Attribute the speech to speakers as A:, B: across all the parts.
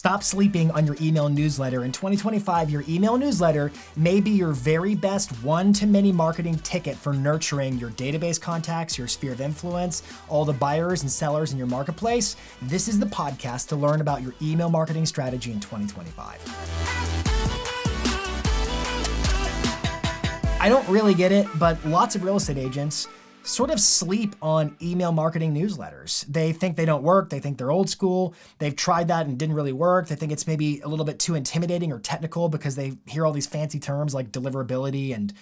A: Stop sleeping on your email newsletter. In 2025, your email newsletter may be your very best one-to-many marketing ticket for nurturing your database contacts, your sphere of influence, all the buyers and sellers in your marketplace. This is the podcast to learn about your email marketing strategy in 2025. I don't really get it, but lots of real estate agents sort of sleep on email marketing newsletters. They think they don't work. They think they're old school. They've tried that and didn't really work. They think it's maybe a little bit too intimidating or technical because they hear all these fancy terms like deliverability and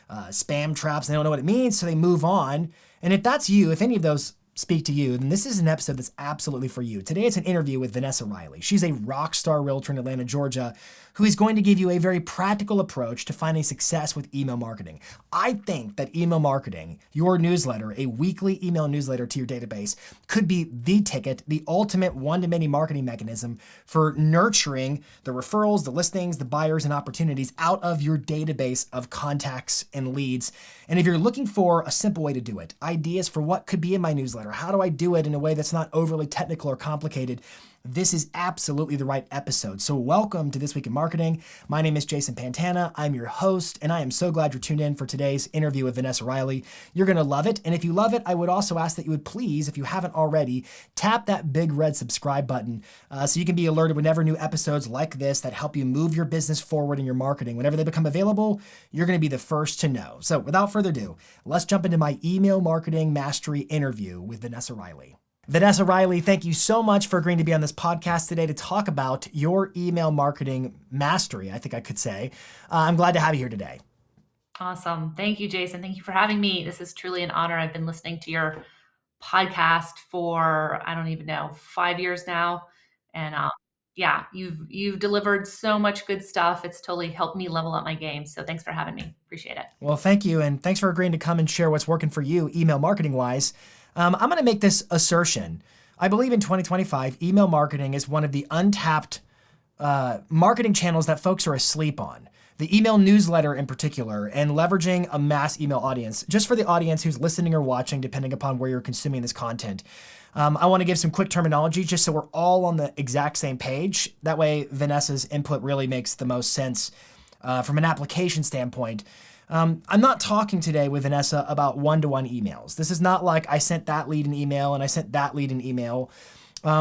A: spam traps. And they don't know what it means, so they move on. And if that's you, if any of those speak to you, then this is an episode that's absolutely for you. Today, it's an interview with Vanessa Riley. She's a rock star realtor in Atlanta, Georgia, who is going to give you a very practical approach to finding success with email marketing. I think that email marketing, your newsletter, a weekly email newsletter to your database, could be the ticket, the ultimate one-to-many marketing mechanism for nurturing the referrals, the listings, the buyers, and opportunities out of your database of contacts and leads. And if you're looking for a simple way to do it, ideas for what could be in my newsletter, how do I do it in a way that's not overly technical or complicated, this is absolutely the right episode. So welcome to This Week in Marketing. My name is Jason Pantana. I'm your host, and I am so glad you're tuned in for today's interview with Vanessa Riley. You're going to love it. And if you love it, I would also ask that you would please, if you haven't already, tap that big red subscribe button so you can be alerted whenever new episodes like this that help you move your business forward in your marketing. Whenever they become available, you're going to be the first to know. So without further ado, let's jump into my email marketing mastery interview with Vanessa Riley. Vanessa Riley, thank you so much for agreeing to be on this podcast today to talk about your email marketing mastery, I think I could say. I'm glad to have you here today.
B: Awesome. Thank you, Jason. Thank you for having me. This is truly an honor. I've been listening to your podcast for, I don't even know, 5 years now. And yeah, you've delivered so much good stuff. It's totally helped me level up my game. So thanks for having me. Appreciate it.
A: Well, thank you. And thanks for agreeing to come and share what's working for you email marketing wise. I'm going to make this assertion. I believe in 2025, email marketing is one of the untapped marketing channels that folks are asleep on. The email newsletter in particular, and leveraging a mass email audience. Just for the audience who's listening or watching, depending upon where you're consuming this content, I want to give some quick terminology just so we're all on the exact same page. That way, Vanessa's input really makes the most sense from an application standpoint. I'm not talking today with Vanessa about one-to-one emails. This is not like I sent that lead an email and I sent that lead an email.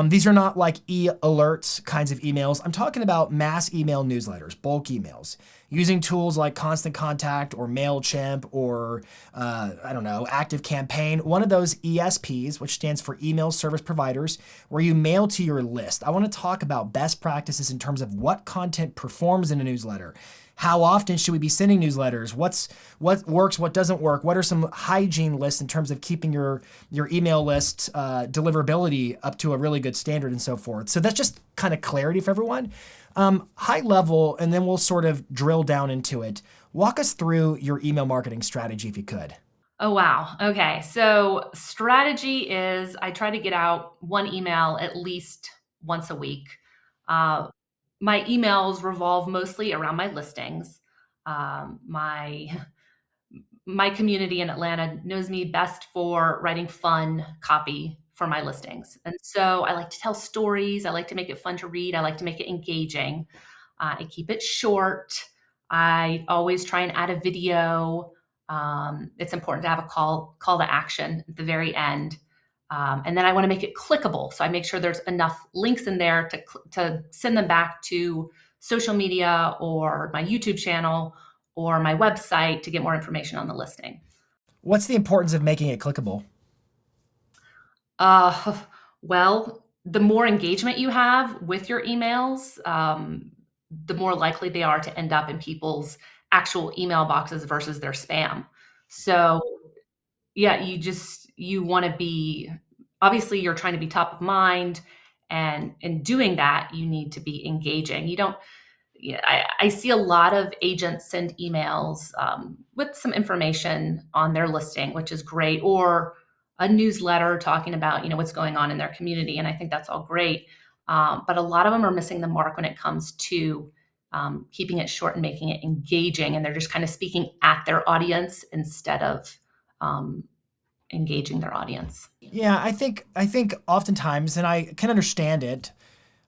A: These are not like e-alerts kinds of emails. I'm talking about mass email newsletters, bulk emails, using tools like Constant Contact or MailChimp or, Active Campaign, one of those ESPs, which stands for Email Service Providers, where you mail to your list. I want to talk about best practices in terms of what content performs in a newsletter. How often should we be sending newsletters? What works, what doesn't work? What are some hygiene lists in terms of keeping your email list deliverability up to a really good standard and so forth? So that's just kind of clarity for everyone. High level, and then we'll sort of drill down into it. Walk us through your email marketing strategy if you could.
B: Oh, wow. Okay. So strategy is I try to get out one email at least once a week. My emails revolve mostly around my listings. My my community in Atlanta knows me best for writing fun copy for my listings. And so I like to tell stories. I like to make it fun to read. I like to make it engaging. I keep it short. I always try and add a video. It's important to have a call to action at the very end. And then I want to make it clickable. So I make sure there's enough links in there to send them back to social media or my YouTube channel or my website to get more information on the listing.
A: What's the importance of making it clickable?
B: Well, the more engagement you have with your emails, the more likely they are to end up in people's actual email boxes versus their spam. So yeah, you want to be, obviously you're trying to be top of mind, and in doing that, you need to be engaging. You don't, I see a lot of agents send emails with some information on their listing, which is great, or a newsletter talking about, what's going on in their community. And I think that's all great. But a lot of them are missing the mark when it comes to keeping it short and making it engaging. And they're just kind of speaking at their audience instead of engaging their audience.
A: Yeah, I think oftentimes, and I can understand it,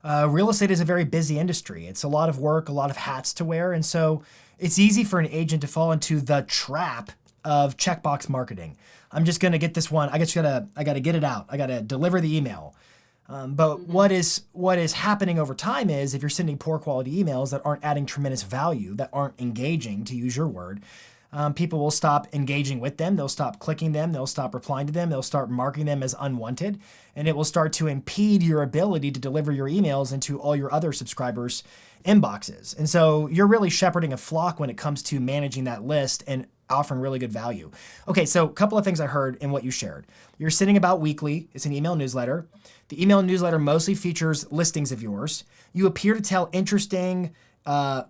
A: Real estate is a very busy industry. It's a lot of work, a lot of hats to wear. And so it's easy for an agent to fall into the trap of checkbox marketing. I'm just going to get this one. I got to get it out. I got to deliver the email. But
B: Mhm.
A: what is happening over time is if you're sending poor quality emails that aren't adding tremendous value, that aren't engaging, to use your word, people will stop engaging with them. They'll stop clicking them. They'll stop replying to them. They'll start marking them as unwanted, and it will start to impede your ability to deliver your emails into all your other subscribers' inboxes. And so you're really shepherding a flock when it comes to managing that list and offering really good value. Okay, so a couple of things I heard in what you shared. You're sending about weekly. It's an email newsletter. The email newsletter mostly features listings of yours. You appear to tell interesting,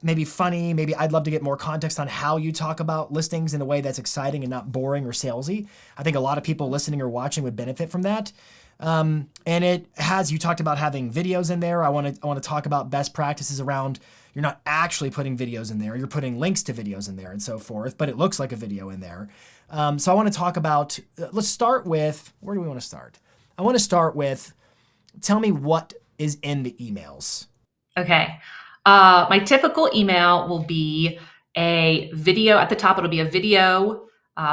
A: maybe funny, maybe I'd love to get more context on how you talk about listings in a way that's exciting and not boring or salesy. I think a lot of people listening or watching would benefit from that. And it has, you talked about having videos in there. I want to talk about best practices around, you're not actually putting videos in there. You're putting links to videos in there and so forth, but it looks like a video in there. So I want to talk about, let's start with, where do we want to start? I want to start with, tell me what is in the emails.
B: Okay. My typical email will be a video at the top. It'll be a video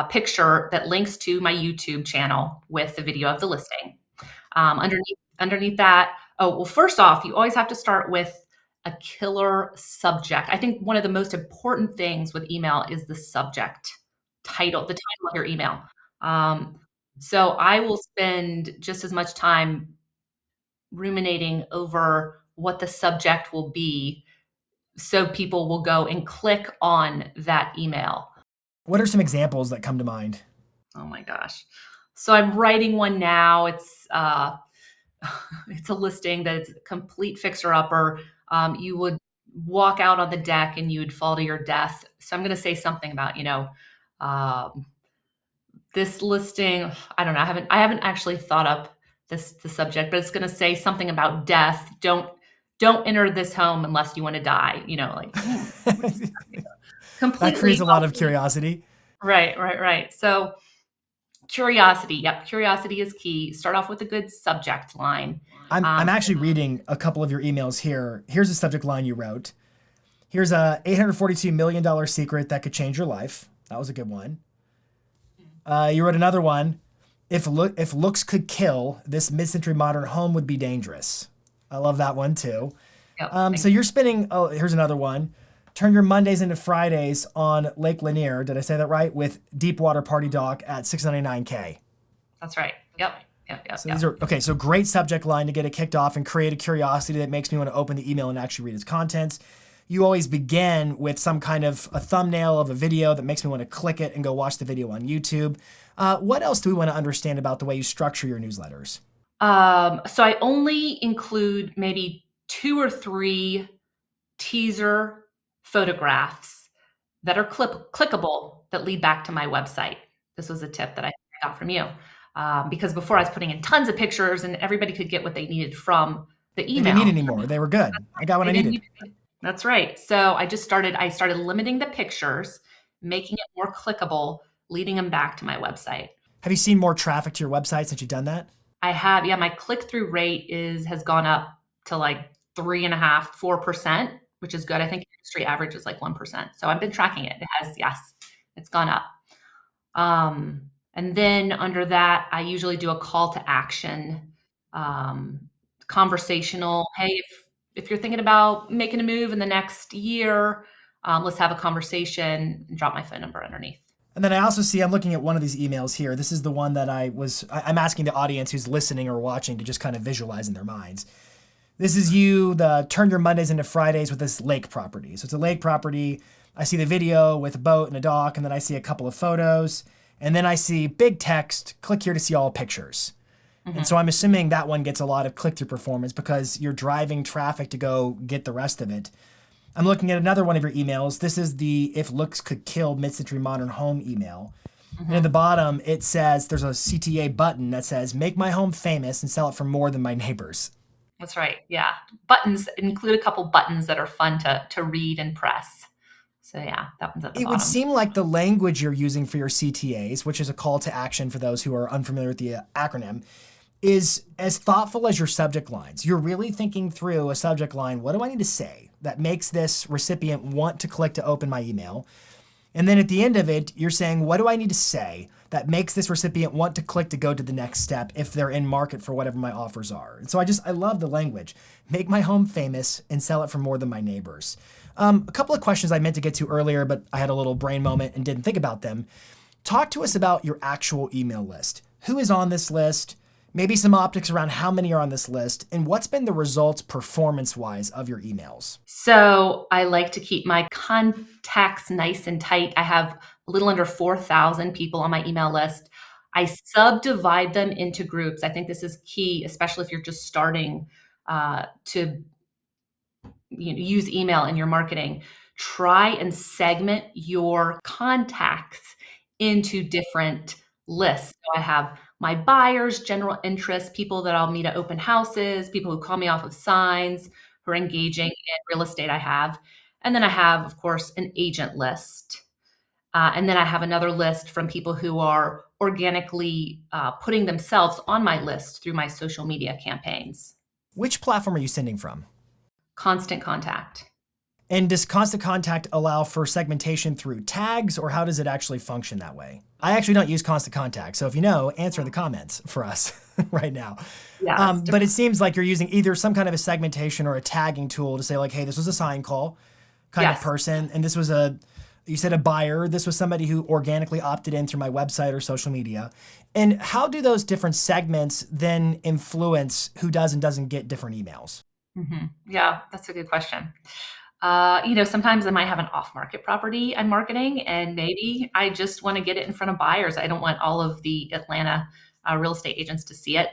B: picture that links to my YouTube channel with the video of the listing. Underneath that, oh, well, first off, you always have to start with a killer subject. I think one of the most important things with email is the subject title, the title of your email. Um, so I will spend just as much time ruminating over what the subject will be so people will go and click on that email.
A: What are some examples that come to mind?
B: Oh my gosh. So I'm writing one now. It's it's a listing that it's a complete fixer upper. You would walk out on the deck and you would fall to your death. So I'm going to say something about, um, this listing. I don't know. I haven't actually thought up the subject, but it's going to say something about death. Don't enter this home unless you want to die. Like
A: That creates
B: completely
A: a lot of curiosity.
B: right, right, right. So curiosity. Yep, curiosity is key. Start off with a good subject line.
A: I'm
B: Um,
A: actually reading a couple of your emails here. Here's a subject line you wrote. Here's a $842 million secret that could change your life. That was a good one. You wrote another one. If looks could kill, this mid-century modern home would be dangerous. I love that one too.
B: yep,
A: So
B: thank
A: you're spending. Oh, here's another one. Turn your Mondays into Fridays on Lake Lanier. Did I say that right? With Deepwater Party Dock at 699K.
B: That's right. Yep, yep, yep,
A: So these
B: yep.
A: are okay. So great subject line to get it kicked off and create a curiosity that makes me want to open the email and actually read its contents. You always begin with some kind of a thumbnail of a video that makes me want to click it and go watch the video on YouTube. What else do we want to understand about the way you structure your newsletters?
B: So I only include maybe two or three teaser photographs that are clickable that lead back to my website. This was a tip that I got from you. Because before I was putting in tons of pictures and everybody could get what they needed from the
A: They didn't need
B: email.
A: any more. They were good. I got what
B: They
A: I
B: didn't
A: needed.
B: need That's right. So I started limiting the pictures, making it more clickable, leading them back to my website.
A: Have you seen more traffic to your website since you've done that?
B: I have, yeah, my click-through rate has gone up to like 3.5, 4%, which is good. I think industry average is like 1%. So I've been tracking it. It has, yes, it's gone up. And then under that, I usually do a call to action, um, conversational. Hey, if you're thinking about making a move in the next year, let's have a conversation and drop my phone number underneath.
A: And then I also see, I'm looking at one of these emails here. This is the one that I'm asking the audience who's listening or watching to just kind of visualize in their minds. This is you, the turn your Mondays into Fridays with this lake property. So it's a lake property. I see the video with a boat and a dock, and then I see a couple of photos. And then I see big text, click here to see all pictures. And
B: Mhm.
A: so I'm assuming that one gets a lot of click-through performance because you're driving traffic to go get the rest of it. I'm looking at another one of your emails. This is the if looks could kill mid-century modern home email. And at the
B: Mhm.
A: bottom, it says there's a CTA button that says make my home famous and sell it for more than my neighbors.
B: That's right. Yeah. Buttons include a couple buttons that are fun to read and press. So yeah, that one's at the
A: It would
B: bottom.
A: seem like the language you're using for your CTAs, which is a call to action for those who are unfamiliar with the acronym, is as thoughtful as your subject lines. You're really thinking through a subject line. What do I need to say that makes this recipient want to click to open my email? And then at the end of it, you're saying, what do I need to say that makes this recipient want to click to go to the next step if they're in market for whatever my offers are? And so I love the language. Make my home famous and sell it for more than my neighbors. A couple of questions I meant to get to earlier, but I had a little brain moment and didn't think about them. Talk to us about your actual email list. Who is on this list? Maybe some optics around how many are on this list, and what's been the results performance-wise of your emails?
B: So I like to keep my contacts nice and tight. I have a little under 4,000 people on my email list. I subdivide them into groups. I think this is key, especially if you're just starting to use email in your marketing. Try and segment your contacts into different lists. So I have my buyers, general interest, people that I'll meet at open houses, people who call me off of signs, who are engaging in real estate I have. And then I have, of course, an agent list. And then I have another list from people who are organically putting themselves on my list through my social media campaigns.
A: Which platform are you sending from?
B: Constant Contact.
A: And does Constant Contact allow for segmentation through tags, or how does it actually function that way? I actually don't use Constant Contact, so if you know, answer in the comments for us right now.
B: Yeah,
A: But it seems like you're using either some kind of a segmentation or a tagging tool to say like, hey, this was a sign call kind of
B: yes.
A: person, and this was you said a buyer, this was somebody who organically opted in through my website or social media. And how do those different segments then influence who does and doesn't get different emails?
B: Yeah, that's a good question. Sometimes I might have an off-market property I'm marketing, and maybe I just want to get it in front of buyers. I don't want all of the Atlanta real estate agents to see it.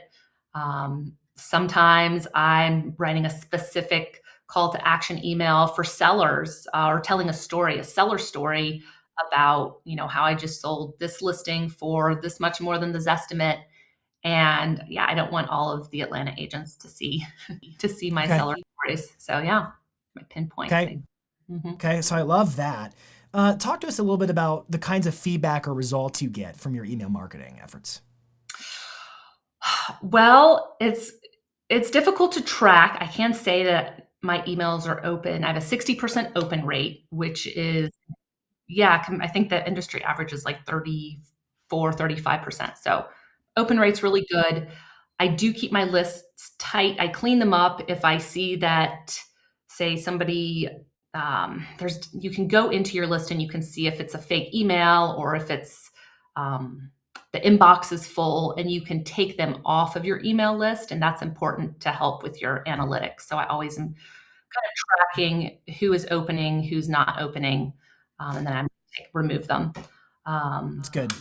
B: Sometimes I'm writing a specific call to action email for sellers or telling a seller story about, how I just sold this listing for this much more than the Zestimate. And yeah, I don't want all of the Atlanta agents to see my
A: Okay.
B: seller stories. So yeah, my pinpoint
A: Okay.
B: thing. Mhm.
A: Okay. So I love that. Talk to us a little bit about the kinds of feedback or results you get from your email marketing efforts.
B: Well, it's difficult to track. I can say that my emails are open. I have a 60% open rate, which is yeah, I think the industry average is like 35%. So open rate's really good. I do keep my lists tight. I clean them up if I see that, say somebody, you can go into your list and you can see if it's a fake email or if it's, the inbox is full, and you can take them off of your email list. And that's important to help with your analytics. So I always am kind of tracking who is opening, who's not opening, and then I remove them. Um,
A: It's good.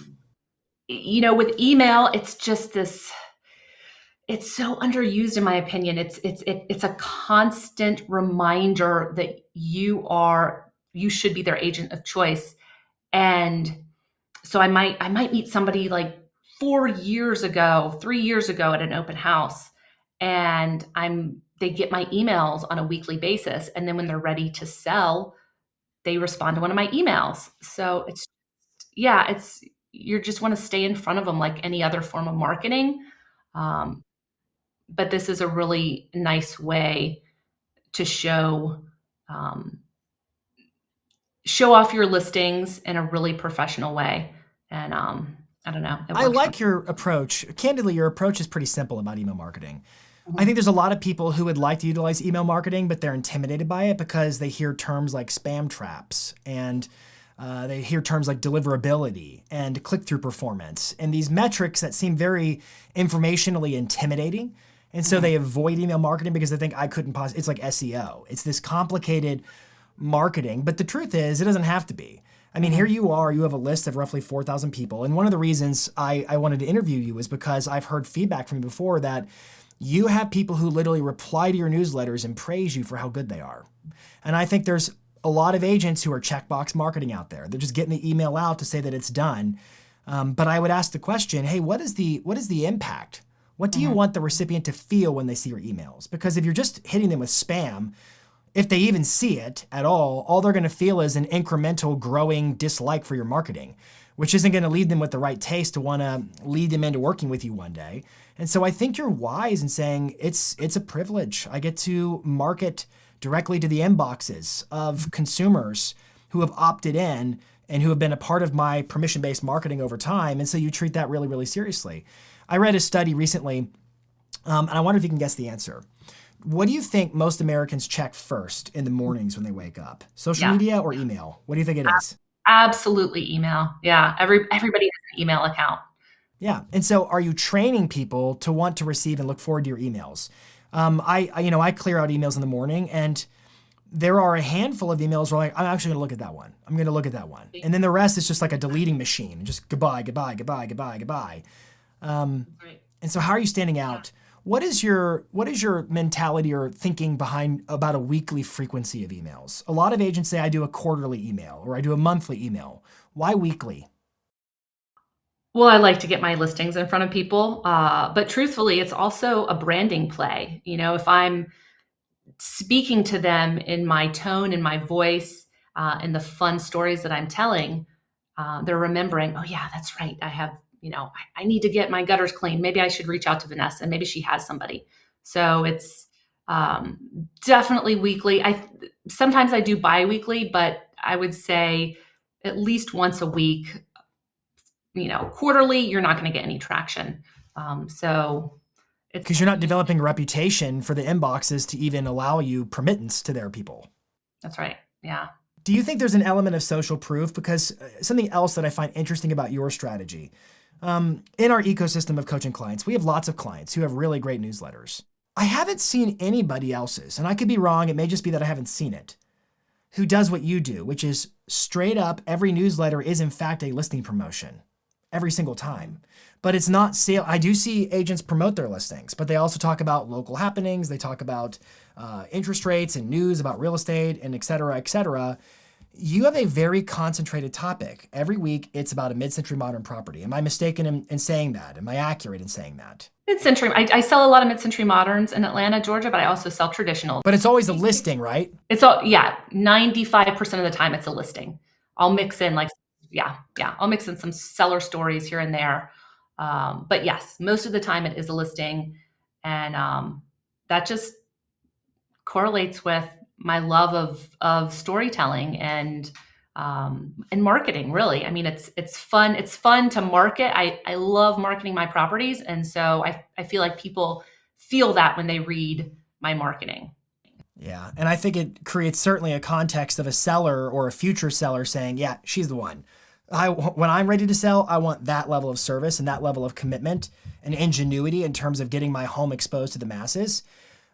B: with email, it's just this. It's so underused, in my opinion. It's a constant reminder that you should be their agent of choice. And so I might meet somebody like 4 years ago, 3 years ago at an open house, and they get my emails on a weekly basis, and then when they're ready to sell, they respond to one of my emails. So it's you just want to stay in front of them like any other form of marketing. Um, but this is a really nice way to um, show off your listings in a really professional way. And I don't know, it
A: I
B: works for
A: like your approach. Candidly, your approach is pretty simple about email marketing. I
B: me.
A: think there's a lot of people who would like to utilize email marketing, but they're intimidated by it because they hear terms like spam traps and they hear terms like deliverability and click-through performance and these metrics that seem very informationally intimidating. And so
B: Mhm.
A: they avoid email marketing because they think I couldn't possibly, it's like SEO. It's this complicated marketing, but the truth is it doesn't have to be. I mean, here
B: Mhm.
A: you are, you have a list of roughly 4,000 people. And one of the reasons I wanted to interview you is because I've heard feedback from you before that you have people who literally reply to your newsletters and praise you for how good they are. And I think there's a lot of agents who are checkbox marketing out there. They're just getting the email out to say that it's done. But I would ask the question, hey, what is the impact? What do you
B: Mhm.
A: want the recipient to feel when they see your emails? Because if you're just hitting them with spam, if they even see it at all they're going to feel is an incremental growing dislike for your marketing. which isn't going to lead them with the right taste to want to lead them into working with you one day. And so I think you're wise in saying it's a privilege. I get to market directly to the inboxes of consumers who have opted in and who have been a part of my permission-based marketing over time. And so you treat that really, really seriously. I read a study recently, and I wonder if you can guess the answer. What do you think most Americans check first in the mornings when they wake up? Social
B: Yeah.
A: media or email? What do you think it is?
B: Absolutely email. Yeah. Everybody has an email account.
A: Yeah. And so are you training people to want to receive and look forward to your emails? I clear out emails in the morning, and there are a handful of emails where I'm actually going to look at that one. I'm going to look at that one. And then the rest is just like a deleting machine. Just goodbye, goodbye, goodbye, goodbye, goodbye.
B: Right.
A: And so how are you standing out? What is your mentality or thinking behind about a weekly frequency of emails? A lot of agents say I do a quarterly email or I do a monthly email. Why weekly?
B: Well, I like to get my listings in front of people, but truthfully, it's also a branding play. If I'm speaking to them in my tone and my voice, and the fun stories that I'm telling, they're remembering, oh yeah, that's right. I need to get my gutters clean. Maybe I should reach out to Vanessa, and maybe she has somebody. So it's definitely weekly. Sometimes I do bi-weekly, but I would say at least once a week. Quarterly, you're not going to get any traction. So it's
A: Because you're not developing a reputation for the inboxes to even allow you permittance to their people.
B: That's right. Yeah.
A: Do you think there's an element of social proof? Because something else that I find interesting about your strategy, in our ecosystem of coaching clients, we have lots of clients who have really great newsletters. I haven't seen anybody else's, and I could be wrong, it may just be that I haven't seen it, who does what you do, which is straight up every newsletter is in fact a listing promotion every single time. But it's not sale. I do see agents promote their listings, but they also talk about local happenings. They talk about interest rates and news about real estate and et cetera, et cetera. You have a very concentrated topic. Every week, it's about a mid-century modern property. Am I mistaken in saying that? Am I accurate in saying that?
B: Mid-century. I sell a lot of mid-century moderns in Atlanta, Georgia, but I also sell traditional.
A: But it's always a listing, right?
B: It's all, yeah, 95% of the time it's a listing. I'll mix in I'll mix in some seller stories here and there. But yes, most of the time it is a listing. And that just correlates with my love of storytelling and marketing, really. I mean, it's fun. It's fun to market. I love marketing my properties. And so I feel like people feel that when they read my marketing.
A: Yeah. And I think it creates certainly a context of a seller or a future seller saying, yeah, she's the one. When I'm ready to sell, I want that level of service and that level of commitment and ingenuity in terms of getting my home exposed to the masses.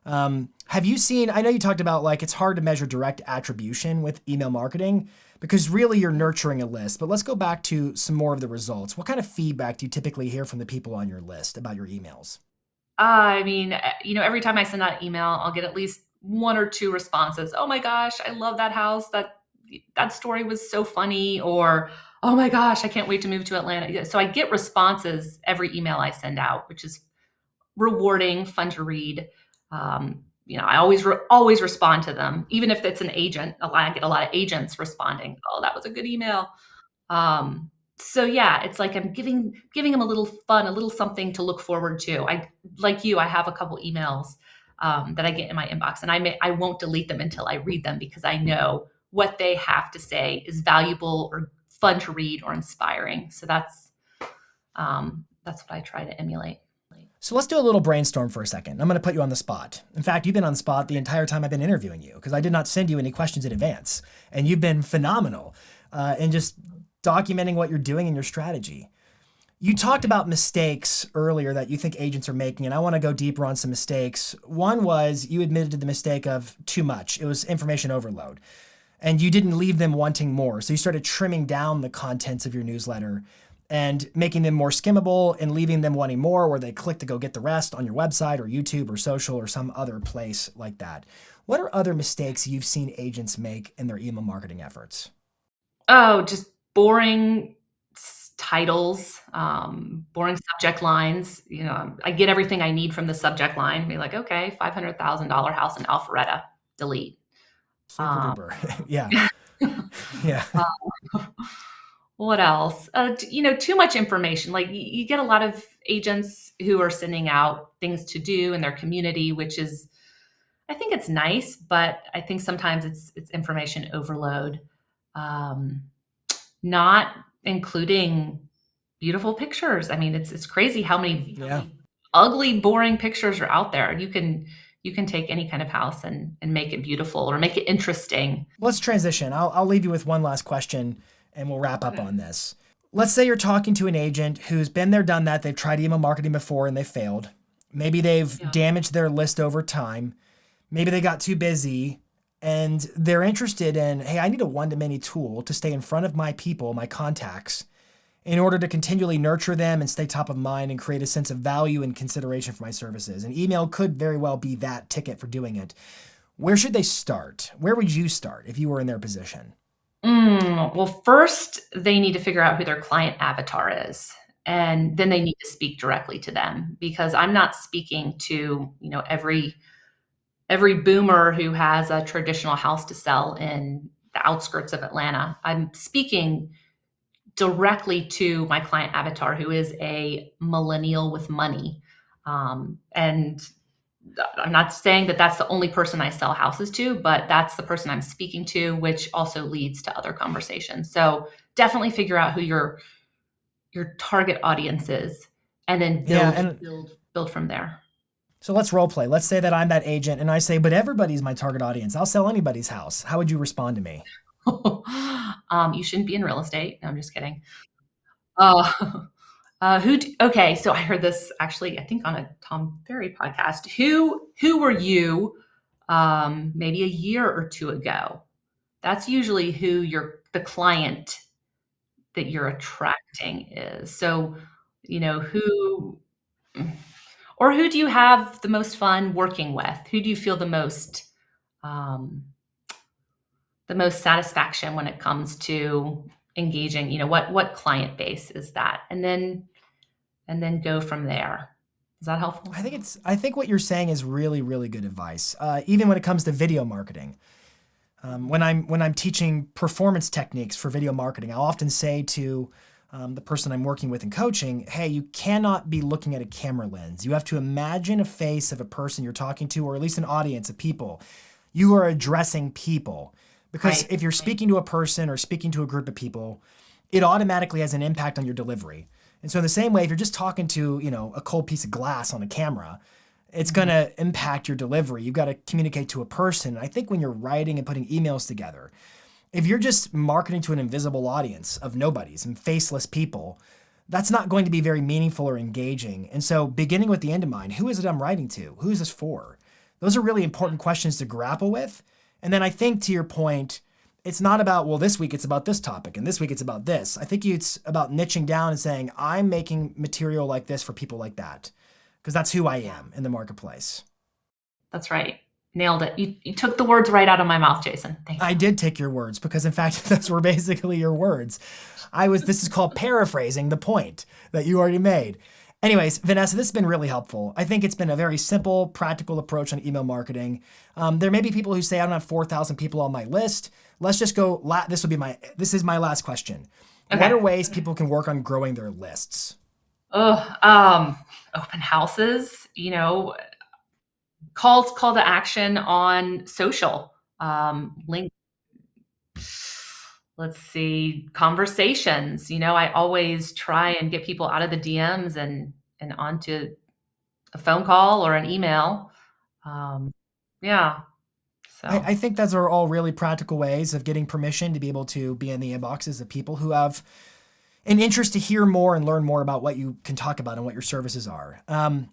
A: Have you seen, I know you talked about like it's hard to measure direct attribution with email marketing because really you're nurturing a list, but let's go back to some more of the results. What kind of feedback do you typically hear from the people on your list about your emails?
B: I mean, every time I send out an email, I'll get at least one or two responses. Oh my gosh, I love that house. That story was so funny. Or, oh my gosh, I can't wait to move to Atlanta. Yeah, so I get responses every email I send out, which is rewarding, fun to read. I always respond to them, even if it's an agent. I get a lot of agents responding. Oh, that was a good email. So yeah, it's like I'm giving them a little fun, a little something to look forward to. I have a couple emails that I get in my inbox, and I won't delete them until I read them because I know what they have to say is valuable or fun to read or inspiring. So that's what I try to emulate.
A: So let's do a little brainstorm for a second. I'm going to put you on the spot. In fact, you've been on the spot the entire time I've been interviewing you because I did not send you any questions in advance. And you've been phenomenal in just documenting what you're doing in your strategy. You talked about mistakes earlier that you think agents are making, and I want to go deeper on some mistakes. One was you admitted to the mistake of too much. It was information overload. And you didn't leave them wanting more. So you started trimming down the contents of your newsletter and making them more skimmable and leaving them wanting more where they click to go get the rest on your website or YouTube or social or some other place like that. What are other mistakes you've seen agents make in their email marketing efforts?
B: Oh, just boring titles, boring subject lines. I get everything I need from the subject line. Be like, okay, $500,000 house in Alpharetta, delete.
A: Super
B: Um,
A: duper. Yeah. Yeah.
B: What else? Too much information. Like you get a lot of agents who are sending out things to do in their community, which is, I think it's nice, but I think sometimes it's information overload. Um, Not including beautiful pictures. I mean, it's crazy how many
A: Yeah.
B: ugly, boring pictures are out there. You can take any kind of house and make it beautiful or make it interesting.
A: Let's transition. I'll leave you with one last question and we'll wrap up
B: Okay.
A: on this. Let's say you're talking to an agent who's been there, done that. They've tried email marketing before and they failed. Maybe they've
B: Yeah.
A: damaged their list over time. Maybe they got too busy and they're interested in, hey, I need a one-to-many tool to stay in front of my people, my contacts, in order to continually nurture them and stay top of mind and create a sense of value and consideration for my services. And email could very well be that ticket for doing it. Where should they start? Where would you start if you were in their position?
B: Well, first they need to figure out who their client avatar is, and then they need to speak directly to them because I'm not speaking to, every boomer who has a traditional house to sell in the outskirts of Atlanta. I'm speaking directly to my client avatar, who is a millennial with money. And I'm not saying that that's the only person I sell houses to, but that's the person I'm speaking to, which also leads to other conversations. So definitely figure out who your target audience is, and then
A: Yeah,
B: build
A: and
B: build from there.
A: so let's role play. Let's say that I'm that agent and I say, but everybody's my target audience. I'll sell anybody's house. How would you respond to me?
B: You shouldn't be in real estate. No, I'm just kidding. Uh, okay, so I heard this actually, I think on a Tom Ferry podcast. Who were you maybe a year or two ago? That's usually who the client that you're attracting is. So, who or who do you have the most fun working with? Who do you feel um, the most satisfaction when it comes to engaging? What client base is that? And then go from there. Is that helpful?
A: I think what you're saying is really, really good advice. Even when it comes to video marketing. When I'm teaching performance techniques for video marketing, I'll often say to the person I'm working with in coaching, hey, you cannot be looking at a camera lens. You have to imagine a face of a person you're talking to, or at least an audience of people. You are addressing people. Because
B: Right.
A: if you're speaking to a person or speaking to a group of people, it automatically has an impact on your delivery. And so in the same way, if you're just talking to, a cold piece of glass on a camera, it's going to impact your delivery. You've got to communicate to a person. I think when you're writing and putting emails together, if you're just marketing to an invisible audience of nobodies and faceless people, that's not going to be very meaningful or engaging. And so beginning with the end in mind, who is it I'm writing to? Who is this for? Those are really important questions to grapple with. And then I think to your point, it's not about, well, this week it's about this topic and this week it's about this. I think it's about niching down and saying, I'm making material like this for people like that, because that's who I am in the marketplace.
B: That's right. Nailed it. You took the words right out of my mouth, Jason. Thank
A: I
B: you.
A: did take your words because, in fact, those were basically your words. This is called paraphrasing the point that you already made. Anyways, Vanessa, this has been really helpful. I think it's been a very simple, practical approach on email marketing. There may be people who say, I don't have 4,000 people on my list. Let's just go. This is my last question.
B: Okay.
A: What are ways people can work on growing their lists?
B: Open houses, call to action on social. Link Let's see, conversations. I always try and get people out of the DMs and onto a phone call or an email. Um, yeah.
A: I
B: So
A: think those are all really practical ways of getting permission to be able to be in the inboxes of people who have an interest to hear more and learn more about what you can talk about and what your services are.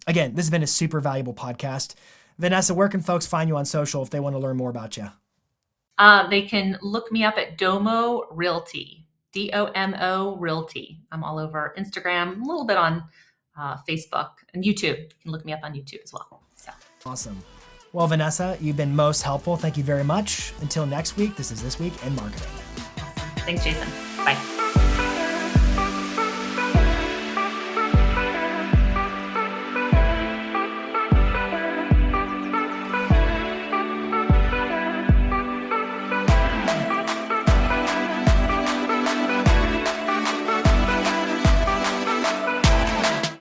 A: Again, this has been a super valuable podcast. Vanessa, where can folks find you on social if they want to learn more about you?
B: they can look me up at Domo Realty, Domo Realty. I'm all over Instagram, a little bit on Facebook and YouTube. You can look me up on YouTube as well. So
A: Awesome. Well, Vanessa, you've been most helpful. Thank you very much. Until next week, this is This Week in Marketing.
B: thanks, Jason. Bye.